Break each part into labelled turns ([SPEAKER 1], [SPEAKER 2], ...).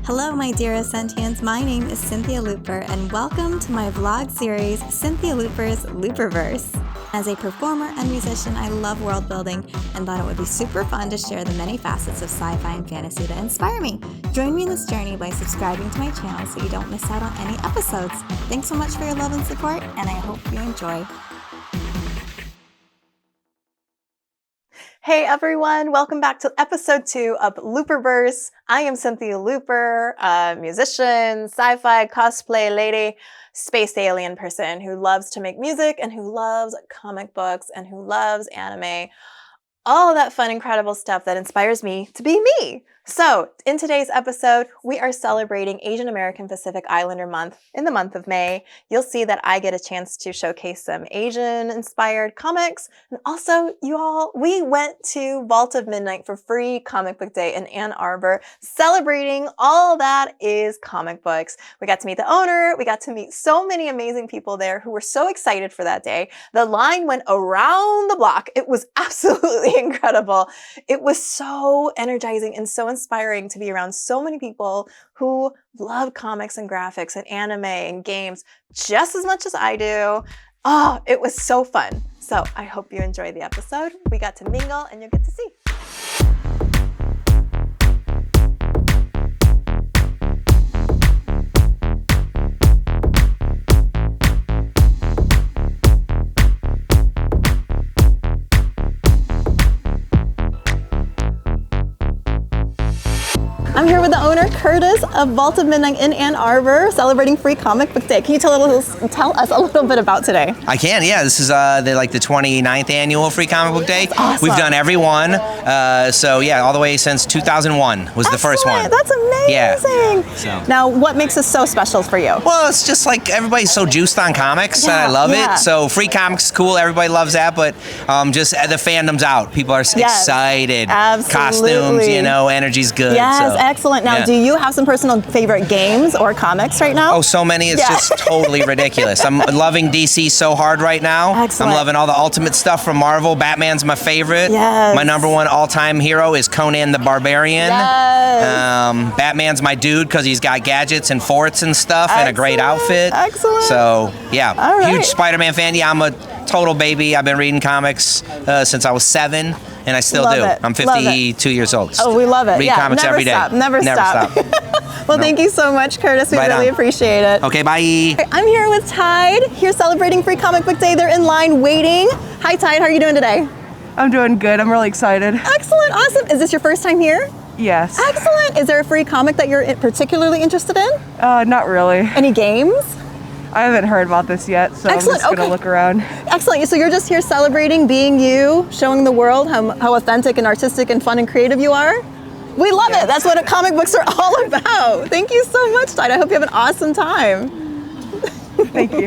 [SPEAKER 1] Hello, my dearest sentients. My name is Synthia Looper, and welcome to my vlog series, Synthia Looper's Looperverse. As a performer and musician, I love world building and thought it would be super fun to share the many facets of sci-fi and fantasy that inspire me. Join me in this journey by subscribing to my channel so you don't miss out on any episodes. Thanks so much for your love and support, and I hope you enjoy. Hey everyone, welcome back to episode 2 of Looperverse. I am Synthia Looper, a musician, sci-fi cosplay lady, space alien person who loves to make music and who loves comic books and who loves anime. All that fun, incredible stuff that inspires me to be me. So, in today's episode, we are celebrating Asian American Pacific Islander Month in the month of May. You'll see that I get a chance to showcase some Asian-inspired comics. And also, you all, we went to Vault of Midnight for free comic book day in Ann Arbor, celebrating all that is comic books. We got to meet the owner. We got to meet so many amazing people there who were so excited for that day. The line went around the block. It was absolutely incredible. It was so energizing and so inspiring to be around so many people who love comics and graphics and anime and games just as much as I do. Oh, it was so fun. So I hope you enjoyed the episode. We got to mingle and you'll get to see. I'm here with the owner, Curtis, of Vault of Midnight in Ann Arbor, celebrating free comic book day. Can you tell us a little bit about today?
[SPEAKER 2] I can, yeah. This is the 29th annual free comic book day.
[SPEAKER 1] That's awesome.
[SPEAKER 2] We've done every one. So yeah, all the way since 2001 was the first one.
[SPEAKER 1] That's amazing.
[SPEAKER 2] Yeah. So.
[SPEAKER 1] Now, what makes this so special for you?
[SPEAKER 2] Well, it's just like everybody's so juiced on comics that I love it. So free comics is cool. Everybody loves that, but just the fandom's out. People are excited.
[SPEAKER 1] Absolutely.
[SPEAKER 2] Costumes, you know, energy's good.
[SPEAKER 1] Yes,
[SPEAKER 2] so.
[SPEAKER 1] excellent. Now, do you have some personal favorite games or comics right now?
[SPEAKER 2] Oh, so many. It's just totally ridiculous. I'm loving DC so hard right now.
[SPEAKER 1] Excellent.
[SPEAKER 2] I'm loving all the Ultimate stuff from Marvel. Batman's my favorite.
[SPEAKER 1] Yes.
[SPEAKER 2] My number one all-time hero is Conan the Barbarian.
[SPEAKER 1] Yes.
[SPEAKER 2] Batman's my dude because he's got gadgets and forts and stuff and a great outfit.
[SPEAKER 1] Excellent.
[SPEAKER 2] So, yeah,
[SPEAKER 1] all right.
[SPEAKER 2] Huge Spider-Man fan. Yeah, I'm a total baby. I've been reading comics since I was 7. And I still do. I'm 52 years old.
[SPEAKER 1] Oh, we love it.
[SPEAKER 2] Read comics every day.
[SPEAKER 1] Never stop. Well, thank you so much, Curtis. We really appreciate it.
[SPEAKER 2] Okay, bye.
[SPEAKER 1] I'm here with Tide, here celebrating Free Comic Book Day. They're in line waiting. Hi, Tide. How are you doing today?
[SPEAKER 3] I'm doing good. I'm really excited.
[SPEAKER 1] Excellent. Awesome. Is this your first time here?
[SPEAKER 3] Yes.
[SPEAKER 1] Excellent. Is there a free comic that you're particularly interested in?
[SPEAKER 3] Not really.
[SPEAKER 1] Any games?
[SPEAKER 3] I haven't heard about this yet, so
[SPEAKER 1] Excellent.
[SPEAKER 3] I'm just going to look around.
[SPEAKER 1] Excellent. So you're just here celebrating being you, showing the world how authentic and artistic and fun and creative you are? We love it. That's what comic books are all about. Thank you so much, Tide. I hope you have an awesome time.
[SPEAKER 3] Thank you.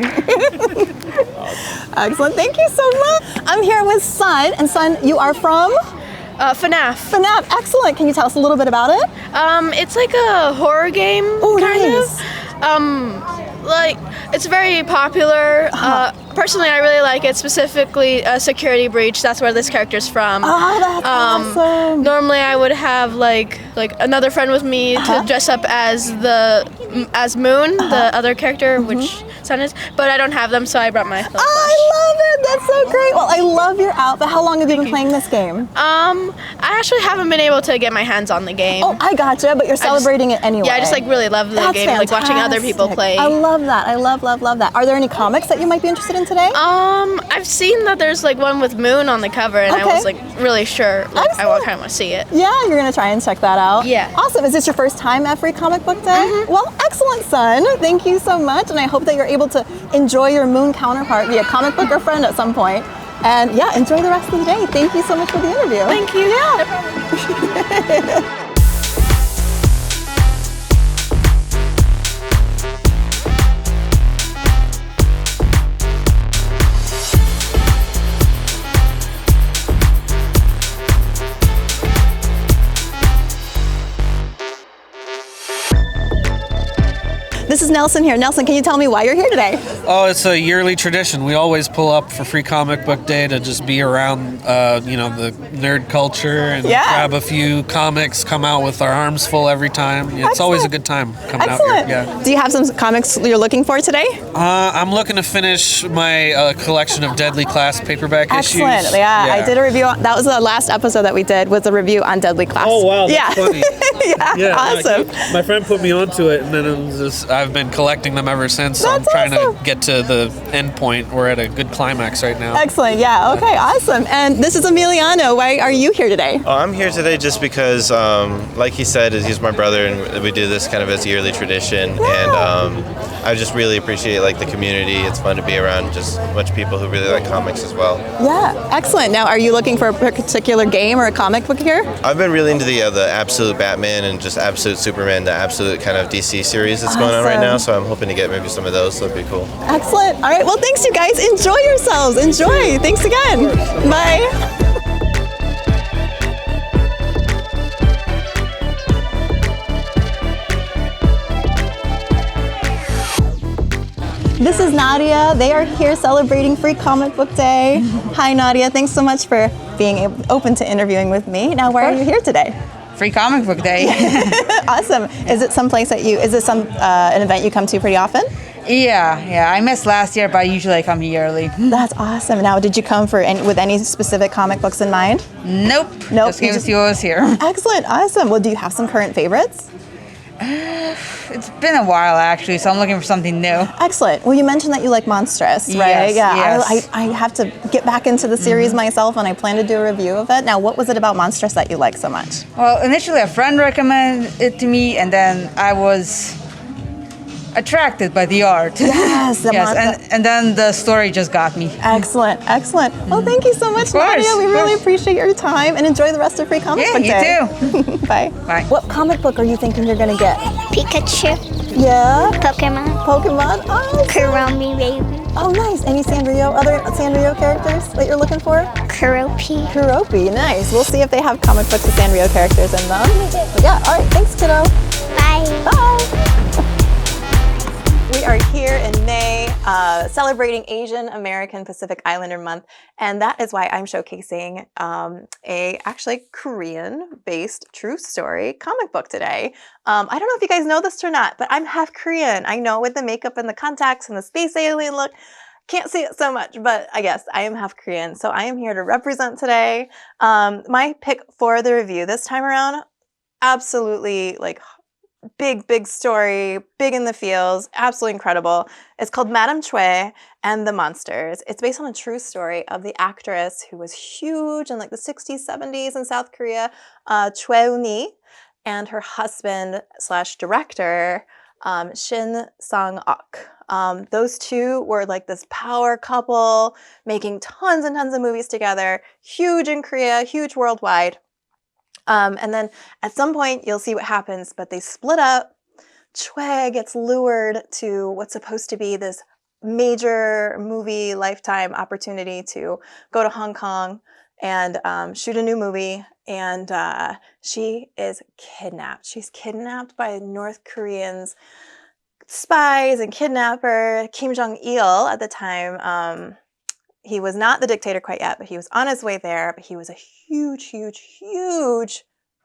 [SPEAKER 1] Excellent. Thank you so much. I'm here with Sun. And Sun, you are from?
[SPEAKER 4] FNAF.
[SPEAKER 1] FNAF. Excellent. Can you tell us a little bit about it?
[SPEAKER 4] It's like a horror game.
[SPEAKER 1] Oh,
[SPEAKER 4] kind
[SPEAKER 1] nice.
[SPEAKER 4] of. Like, it's very popular. Personally, I really like it, specifically Security Breach. That's where this character's from.
[SPEAKER 1] Oh, that's awesome.
[SPEAKER 4] Normally, I would have like another friend with me to dress up as Moon, the other character, which Sun is. But I don't have them, so I brought my.
[SPEAKER 1] I love it. That's so great. Well, I love your outfit. How long have you been playing this game?
[SPEAKER 4] I actually haven't been able to get my hands on the game.
[SPEAKER 1] Oh, I gotcha. But you're celebrating it anyway.
[SPEAKER 4] Yeah, I just really love the game,
[SPEAKER 1] fantastic.
[SPEAKER 4] like watching other people play.
[SPEAKER 1] I love that. I love that. Are there any comics that you might be interested in today?
[SPEAKER 4] I've seen that there's one with Moon on the cover, and I was really sure. I kind of want to see it.
[SPEAKER 1] Yeah, you're gonna try and check that out.
[SPEAKER 4] Yeah.
[SPEAKER 1] Awesome. Is this your first time at Free Comic Book Day? Well, excellent, Son. Thank you so much, and I hope that you're able to enjoy your Moon counterpart via comic book or friend at some point. And yeah, enjoy the rest of the day. Thank you so much for the interview.
[SPEAKER 4] Thank you.
[SPEAKER 1] Yeah. This is Nelson here. Nelson, can you tell me why you're here today?
[SPEAKER 5] Oh, it's a yearly tradition. We always pull up for Free Comic Book Day to just be around, the nerd culture and grab a few comics, come out with our arms full every time. Yeah, it's always a good time coming out here. Yeah.
[SPEAKER 1] Do you have some comics you're looking for today?
[SPEAKER 5] I'm looking to finish my collection of Deadly Class paperback issues.
[SPEAKER 1] Excellent. Yeah, I did a review. That was the last episode that we did, was a review on Deadly Class.
[SPEAKER 5] Oh, wow, that's funny.
[SPEAKER 1] Yeah, awesome.
[SPEAKER 5] My friend put me onto it, and then I've been collecting them ever since. So I'm trying to get to the end point. We're at a good climax right now.
[SPEAKER 1] Excellent. Yeah. Okay. Awesome. And this is Emiliano. Why are you here today?
[SPEAKER 6] Oh, I'm here today just because, like he said, he's my brother, and we do this kind of as a yearly tradition. Yeah. And I just really appreciate the community. It's fun to be around just a bunch of people who really like comics as well.
[SPEAKER 1] Yeah. Excellent. Now, are you looking for a particular game or a comic book here?
[SPEAKER 6] I've been really into the Absolute Batman and just Absolute Superman, the Absolute kind of DC series that's going on right now. So I'm hoping to get maybe some of those. That'd be cool.
[SPEAKER 1] Excellent. All right. Well, thanks, you guys. Enjoy yourselves. Enjoy. Thanks again. Bye. This is Nadia. They are here celebrating Free Comic Book Day. Hi, Nadia. Thanks so much for being open to interviewing with me. Now, why are you here today?
[SPEAKER 7] Free Comic Book Day.
[SPEAKER 1] Awesome. Is it someplace is this an event you come to pretty often?
[SPEAKER 7] Yeah. I missed last year, but usually I come yearly.
[SPEAKER 1] That's awesome. Now, did you come with any specific comic books in mind?
[SPEAKER 7] Nope. Just came to see what was here.
[SPEAKER 1] Excellent. Awesome. Well, do you have some current favorites?
[SPEAKER 7] It's been a while, actually, so I'm looking for something new.
[SPEAKER 1] Excellent. Well, you mentioned that you like Monstrous, right?
[SPEAKER 7] Yes,
[SPEAKER 1] yeah.
[SPEAKER 7] yes.
[SPEAKER 1] I have to get back into the series myself, and I plan to do a review of it. Now, what was it about Monstrous that you like so much?
[SPEAKER 7] Well, initially a friend recommended it to me, and then I was attracted by the art.
[SPEAKER 1] Yes.
[SPEAKER 7] And then the story just got me.
[SPEAKER 1] Excellent. Well, thank you so much, Nadia. We really appreciate your time, and enjoy the rest of Free Comic Book Day.
[SPEAKER 7] Yeah, you
[SPEAKER 1] too. Bye.
[SPEAKER 7] Bye.
[SPEAKER 1] What comic book are you thinking you're going to get?
[SPEAKER 8] Pikachu.
[SPEAKER 1] Yeah?
[SPEAKER 8] Pokemon.
[SPEAKER 1] Oh,
[SPEAKER 8] Kuromi baby.
[SPEAKER 1] Oh, nice. Any other Sanrio characters that you're looking for?
[SPEAKER 8] Kuropi.
[SPEAKER 1] Nice. We'll see if they have comic books with Sanrio characters in them. But yeah, all right. Thanks, kiddo. Bye. We are here in May celebrating Asian American Pacific Islander Month, and that is why I'm showcasing a actually Korean-based true story comic book today. I don't know if you guys know this or not, but I'm half Korean. I know, with the makeup and the contacts and the space alien look, can't see it so much, but I guess I am half Korean, so I am here to represent today. My pick for the review this time around, absolutely big story, big in the feels, absolutely incredible. It's called Madame Choi and the Monsters. It's based on a true story of the actress who was huge in the 60s, 70s in South Korea, Choi Eun-hee, and her husband / director, Shin Sang-ok. Those two were this power couple, making tons and tons of movies together, huge in Korea, huge worldwide. And then at some point, you'll see what happens, but they split up. Choi gets lured to what's supposed to be this major movie lifetime opportunity to go to Hong Kong and shoot a new movie. And she is kidnapped. She's kidnapped by North Koreans, spies and kidnapper. Kim Jong-il at the time, he was not the dictator quite yet, but he was on his way there. But he was a huge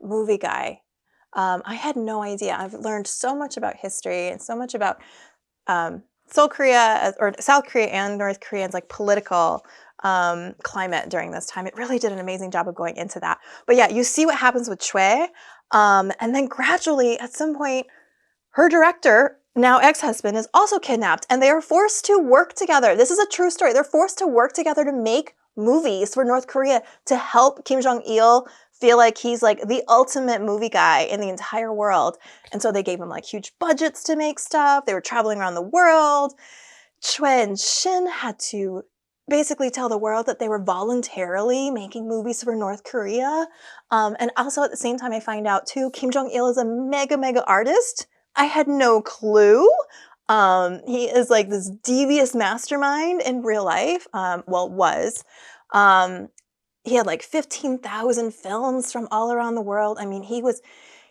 [SPEAKER 1] movie guy. I had no idea. I've learned so much about history and so much about South Korea and North Korea's political climate during this time. It really did an amazing job of going into that. But yeah, you see what happens with Choi, and then gradually, at some point, her director, now ex-husband, is also kidnapped, and they are forced to work together. This is a true story. They're forced to work together to make movies for North Korea to help Kim Jong-il feel like he's the ultimate movie guy in the entire world. And so they gave him huge budgets to make stuff. They were traveling around the world. Choi and Shin had to basically tell the world that they were voluntarily making movies for North Korea. And also at the same time, I find out too, Kim Jong-il is a mega artist. I had no clue. He is this devious mastermind in real life. Was. He had 15,000 films from all around the world. I mean, he was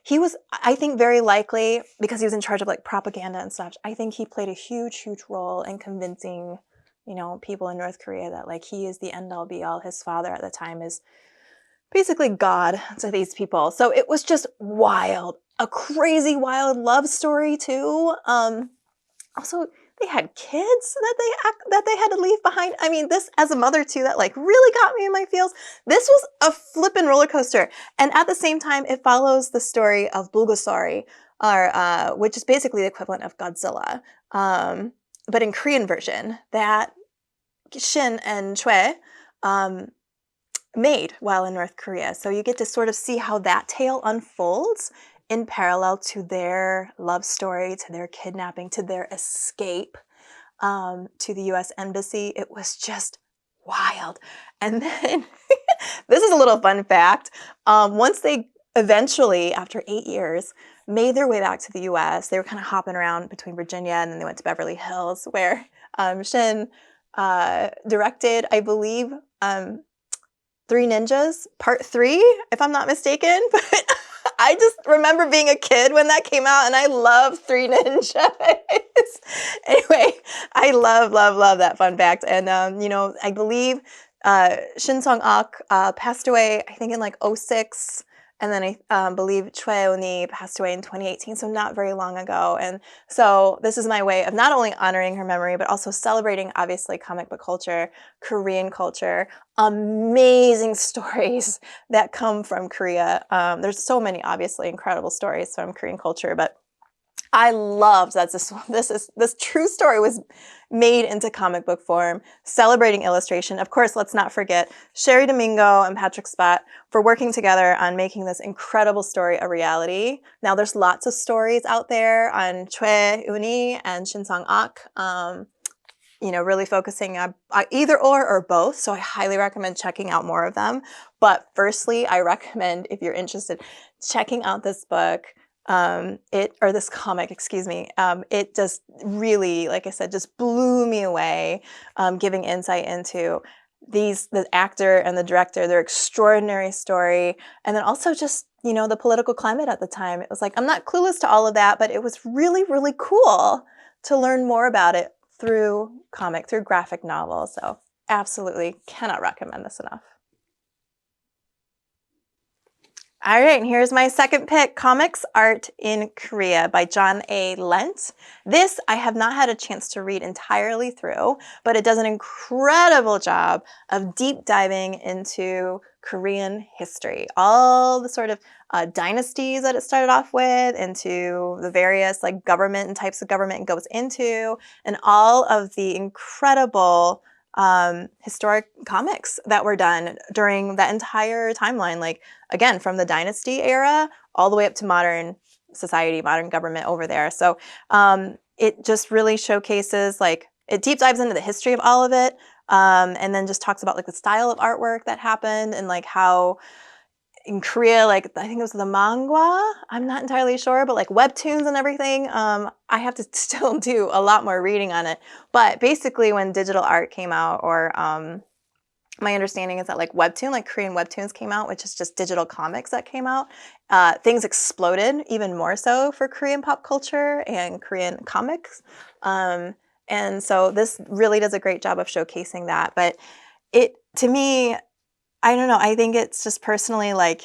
[SPEAKER 1] he was, I think, very likely, because he was in charge of like propaganda and stuff, I think he played a huge role in convincing, you know, people in North Korea that like he is the end all be all. His father at the time is basically God to these people. So it was just wild, a crazy wild love story too. Also, they had kids that they had to leave behind. I mean, this as a mother too, that like really got me in my feels. This was a flippin' roller coaster, and at the same time, it follows the story of Bulgosauri, or which is basically the equivalent of Godzilla, but in Korean version that Shin and Choi made while in North Korea. So you get to sort of see how that tale unfolds in parallel to their love story, to their kidnapping, to their escape to the US Embassy. It was just wild. And then, this is a little fun fact. Once they eventually, after 8 years, made their way back to the US, they were kind of hopping around between Virginia and then they went to Beverly Hills, where Shin directed, I believe, Three Ninjas, Part 3, if I'm not mistaken. But I just remember being a kid when that came out, and I love Three Ninjas. Anyway, I love that fun fact. And, you know, I believe Shin Sung-ok passed away, I think, in like '06. And then I believe Choi Oni passed away in 2018, so not very long ago. And so this is my way of not only honoring her memory, but also celebrating, obviously, comic book culture, Korean culture, amazing stories that come from Korea. There's so many, obviously, incredible stories from Korean culture, but I loved that this true story was made into comic book form, celebrating illustration. Of course, let's not forget Sherry Domingo and Patrick Spott for working together on making this incredible story a reality. Now, there's lots of stories out there on Choi Uni and Shin Sang-ok, you know, really focusing on either or both. So I highly recommend checking out more of them. But firstly, I recommend, if you're interested, checking out this book. This comic, excuse me, it just really, like I said, just blew me away, giving insight into the actor and the director, their extraordinary story, and then also just, you know, the political climate at the time. It was like, I'm not clueless to all of that, but it was really, really cool to learn more about it through graphic novel. So absolutely cannot recommend this enough. All right, and here's my second pick, Comics Art in Korea by John A. Lent. This I have not had a chance to read entirely through, but it does an incredible job of deep diving into Korean history. All the sort of dynasties that it started off with, into the various like government and types of government it goes into, and all of the incredible historic comics that were done during that entire timeline. Like, again, from the dynasty era all the way up to modern society, modern government over there. So it just really showcases, like, it deep dives into the history of all of it, and then just talks about like the style of artwork that happened and like how in Korea, like, I think it was the manga, I'm not entirely sure, but like webtoons and everything. I have to still do a lot more reading on it. But basically when digital art came out, or my understanding is that like webtoon, like Korean webtoons came out, which is just digital comics that came out, things exploded even more so for Korean pop culture and Korean comics. And so this really does a great job of showcasing that. But it, to me, I don't know, I think it's just personally like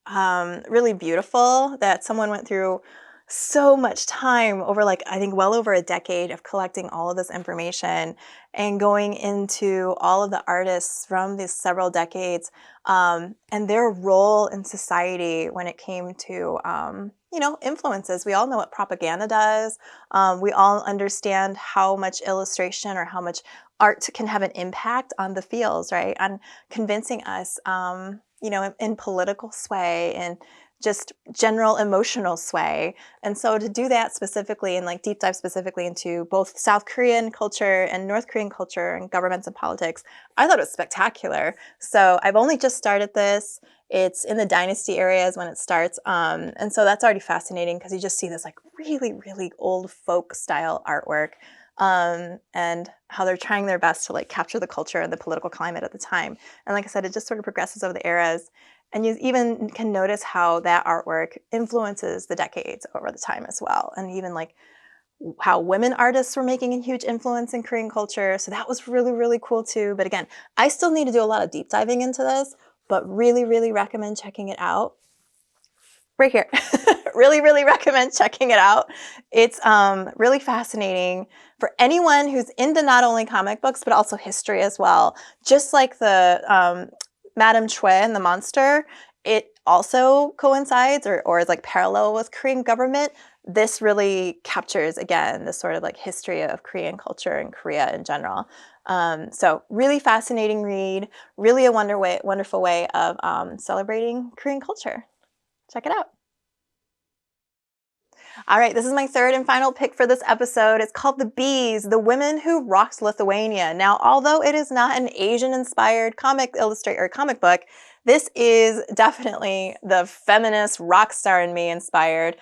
[SPEAKER 1] really beautiful that someone went through so much time over, like, I think well over a decade of collecting all of this information and going into all of the artists from these several decades, and their role in society when it came to, you know, influences. We all know what propaganda does. We all understand how much illustration or how much art can have an impact on the feels, right? On convincing us, you know, in political sway and just general emotional sway. And so to do that specifically and like deep dive specifically into both South Korean culture and North Korean culture and governments and politics, I thought it was spectacular. So I've only just started this. It's in the dynasty areas when it starts. And so that's already fascinating because you just see this like really, really old folk style artwork, and how they're trying their best to like capture the culture and the political climate at the time. And like I said, it just sort of progresses over the eras. And you even can notice how that artwork influences the decades over the time as well. And even like how women artists were making a huge influence in Korean culture. So that was really, really cool too. But again, I still need to do a lot of deep diving into this, but really, really recommend checking it out. Right here. Really, really recommend checking it out. It's really fascinating for anyone who's into not only comic books, but also history as well. Just like the Madame Chue and the monster, it also coincides or is like parallel with Korean government. This really captures, again, the sort of like history of Korean culture and Korea in general. So really fascinating read, really a wonderful way of celebrating Korean culture. Check it out. All right, this is my third and final pick for this episode. It's called The Bees, The Women Who Rocked Lithuania. Now, although it is not an Asian-inspired comic book, this is definitely the feminist rock star in me inspired.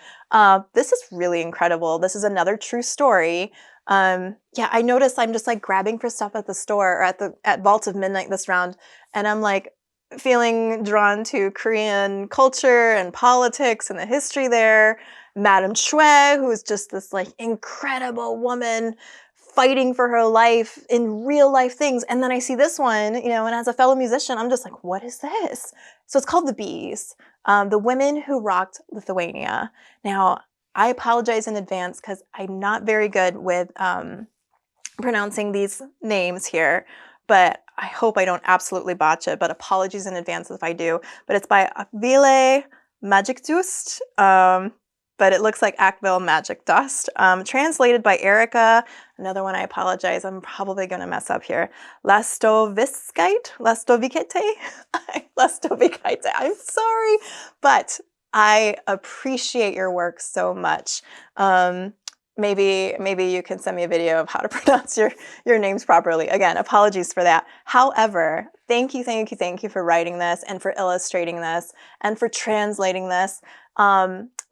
[SPEAKER 1] This is really incredible. This is another true story. Yeah, I noticed I'm just like grabbing for stuff at the store or at Vault of Midnight this round, and I'm like feeling drawn to Korean culture and politics and the history there. Madame Chue, who is just this like incredible woman fighting for her life in real life things. And then I see this one, and as a fellow musician, I'm just like, what is this? So it's called The Bees, The Women Who Rocked Lithuania. Now, I apologize in advance because I'm not very good with pronouncing these names here, but I hope I don't absolutely botch it, but apologies in advance if I do. But it's by Akvile Magic Dust. But it looks like Akville Magic Dust. Translated by Erica. Another one, I apologize. I'm probably going to mess up here. Lastovikite? I'm sorry. But I appreciate your work so much. Maybe you can send me a video of how to pronounce your names properly. Again, apologies for that. However, thank you for writing this and for illustrating this and for translating this.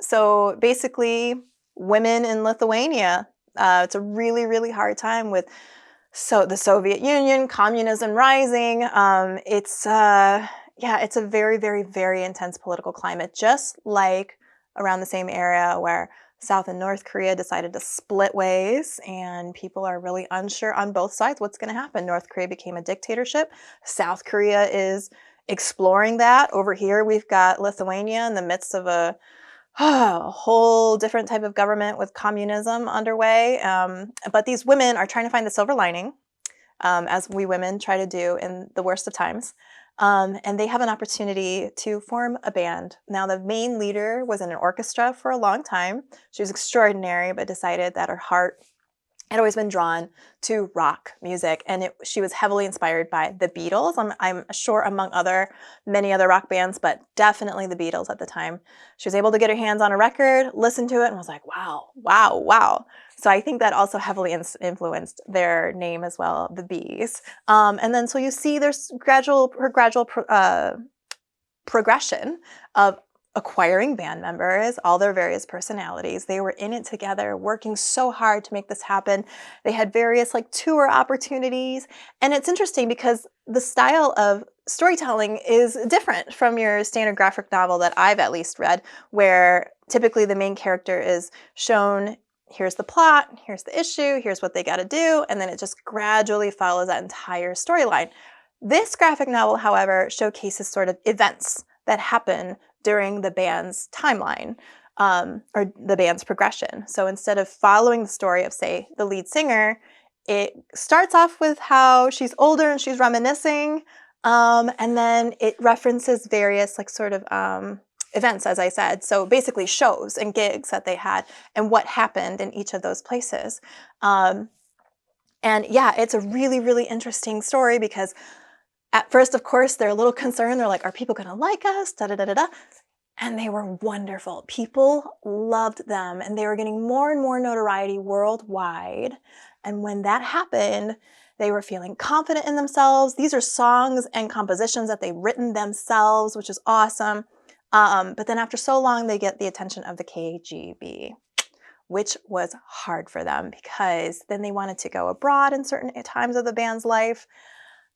[SPEAKER 1] So basically, women in Lithuania, it's a really, really hard time with the Soviet Union, communism rising. It's a very, very, very intense political climate, just like around the same area where South and North Korea decided to split ways, and people are really unsure on both sides what's going to happen. North Korea became a dictatorship. South Korea is exploring that. Over here, we've got Lithuania in the midst of a whole different type of government with communism underway. But these women are trying to find the silver lining, as we women try to do in the worst of times. And they have an opportunity to form a band. Now, the main leader was in an orchestra for a long time. She was extraordinary, but decided that her heart had always been drawn to rock music, and she was heavily inspired by the Beatles. I'm sure among many other rock bands, but definitely the Beatles at the time. She was able to get her hands on a record, listen to it, and was like, wow. So I think that also heavily influenced their name as well, the Bees. And then so you see there's her gradual progression of acquiring band members, all their various personalities. They were in it together, working so hard to make this happen. They had various tour opportunities. And it's interesting because the style of storytelling is different from your standard graphic novel that I've at least read, where typically the main character is shown, here's the plot, here's the issue, here's what they got to do, and then it just gradually follows that entire storyline. This graphic novel, however, showcases sort of events that happen during the band's timeline, or the band's progression. So instead of following the story of, say, the lead singer, it starts off with how she's older and she's reminiscing, and then it references various events, as I said. So basically shows and gigs that they had and what happened in each of those places. And yeah, it's a really, really interesting story because at first, of course, they're a little concerned. They're like, are people going to like us? Da-da-da-da-da. And they were wonderful. People loved them, and they were getting more and more notoriety worldwide. And when that happened, they were feeling confident in themselves. These are songs and compositions that they've written themselves, which is awesome. But then after so long, they get the attention of the KGB, which was hard for them because then they wanted to go abroad in certain times of the band's life.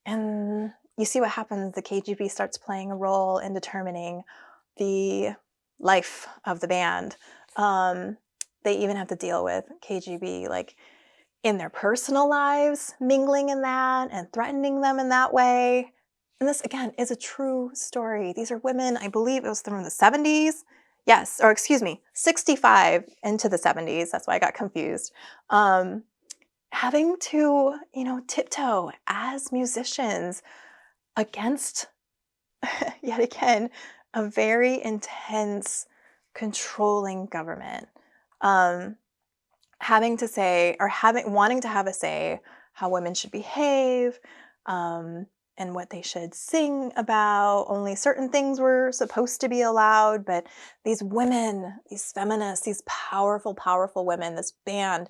[SPEAKER 1] And you see what happens. The KGB starts playing a role in determining the life of the band. They even have to deal with KGB, like, in their personal lives, mingling in that and threatening them in that way. And this, again, is a true story. These are women, I believe it was from the 70s. Yes, or excuse me, 65 into the 70s. That's why I got confused. Having to, tiptoe as musicians against, yet again, a very intense, controlling government. Having to say, or wanting to have a say how women should behave, and what they should sing about. Only certain things were supposed to be allowed, but these women, these feminists, these powerful, powerful women, this band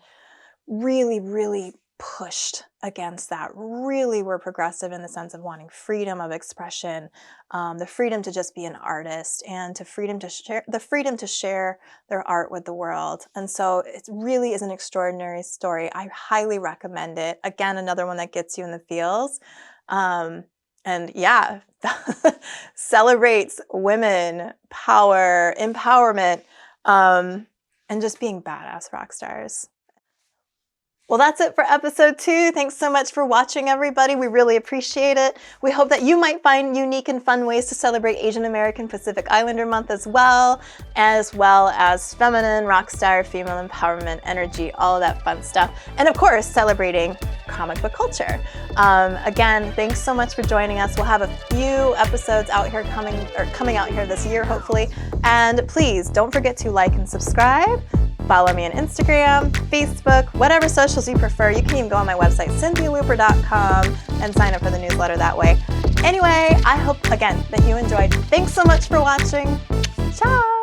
[SPEAKER 1] really, really pushed against that, really were progressive in the sense of wanting freedom of expression, the freedom to just be an artist, and the freedom to share their art with the world. And so it really is an extraordinary story. I highly recommend it. Again, another one that gets you in the feels. And yeah, celebrates women, power, empowerment, and just being badass rock stars. Well, that's it for episode 2. Thanks so much for watching, everybody. We really appreciate it. We hope that you might find unique and fun ways to celebrate Asian American Pacific Islander Month as well as feminine, rock star, female empowerment, energy, all of that fun stuff. And of course, celebrating comic book culture. Again, thanks so much for joining us. We'll have a few episodes out here coming out here this year, hopefully. And please don't forget to like and subscribe. Follow me on Instagram, Facebook, whatever socials you prefer. You can even go on my website, cynthialooper.com, and sign up for the newsletter that way. Anyway, I hope, again, that you enjoyed. Thanks so much for watching. Ciao!